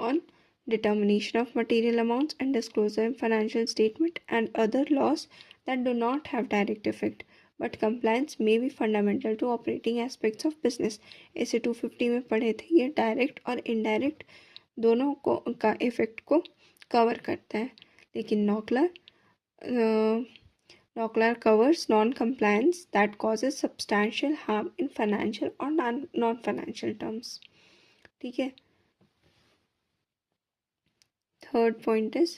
on determination of material amounts and disclosure in financial statement and other laws that do not have direct effect, but compliance may be fundamental to operating aspects of business. ऐसे 250 में पढ़े थे, ये direct और indirect दोनों को का effect को कवर करता है. लेकिन Noklar covers non-compliance that causes substantial harm in financial or non-financial terms. ठीक है. Third point is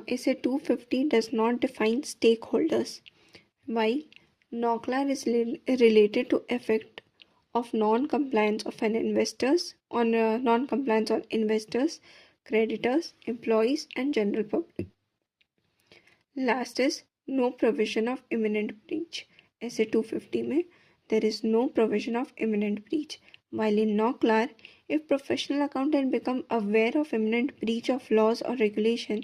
ऐसे 250 does not define stakeholders. While Noklar is related to effect of non-compliance of an investors on non-compliance on investors, creditors, employees, and general public. Last is no provision of imminent breach. ऐसे 250 में there is no provision of imminent breach. While in Noklar, if professional accountant become aware of imminent breach of laws or regulation,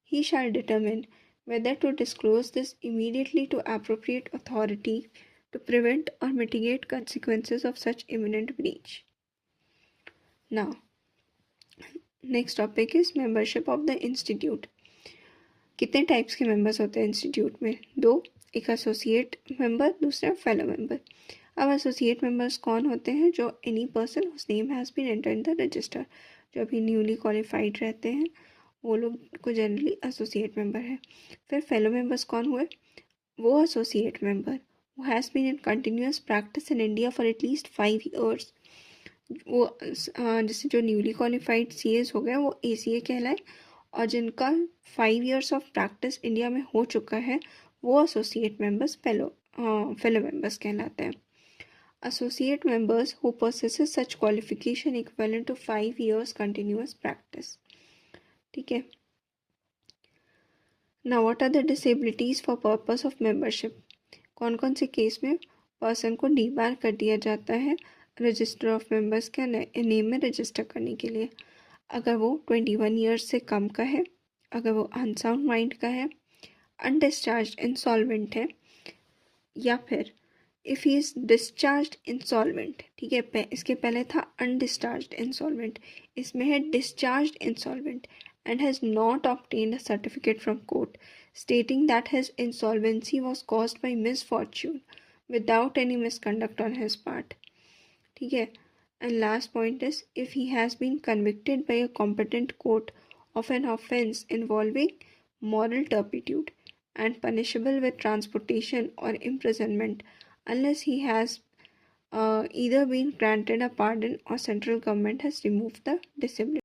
he shall determine whether to disclose this immediately to appropriate authority to prevent or mitigate consequences of such imminent breach. Now, next topic is membership of the institute. कितने types के members होते हैं institute में? 2. एक associate member, दूसरा fellow member. अब associate members कौन होते हैं? जो any person whose name has been enter in the register, जो अभी न्यूली क्वालिफाइड रहते हैं, वो लोग को जनरली एसोसिएट मेंबर है. फिर फेलो मेंबर्स कौन हुए? वो associate member who has been in continuous practice in India for at least 5 years. वो जैसे जो न्यूली क्वालिफाइड सीएस हो गया वो एसीए कहलाए, और जिनका 5 years ऑफ प्रैक्टिस इंडिया में हो चुका है वो एसोसिएट मेंबर्स फेलो मेंबर्स कहलाते हैं. Associate members who possesses such qualification equivalent to 5 years continuous practice. ठीक है. Now what are the disabilities for purpose of membership? कौन कौन से केस में पर्सन को डीबार कर दिया जाता है रजिस्टर ऑफ मेंबर्स के नेम में रजिस्टर करने के लिए? अगर वो 21 years से कम का है, अगर वो अनसाउंड माइंड का है, अनडिस्चार्ज इंसॉल्वेंट है, या फिर if he is discharge insolvent. ठीक है, इसके पहले था अनडिस्चार्ज इंसॉल्वेंट, इसमें है discharge insolvent and has not obtained a certificate from court stating that his insolvency was caused by misfortune without any misconduct on his part. ठीक है. And last point is if he has been convicted by a competent court of an offense involving moral turpitude and punishable with transportation or imprisonment unless he has either been granted a pardon or central government has removed the disability.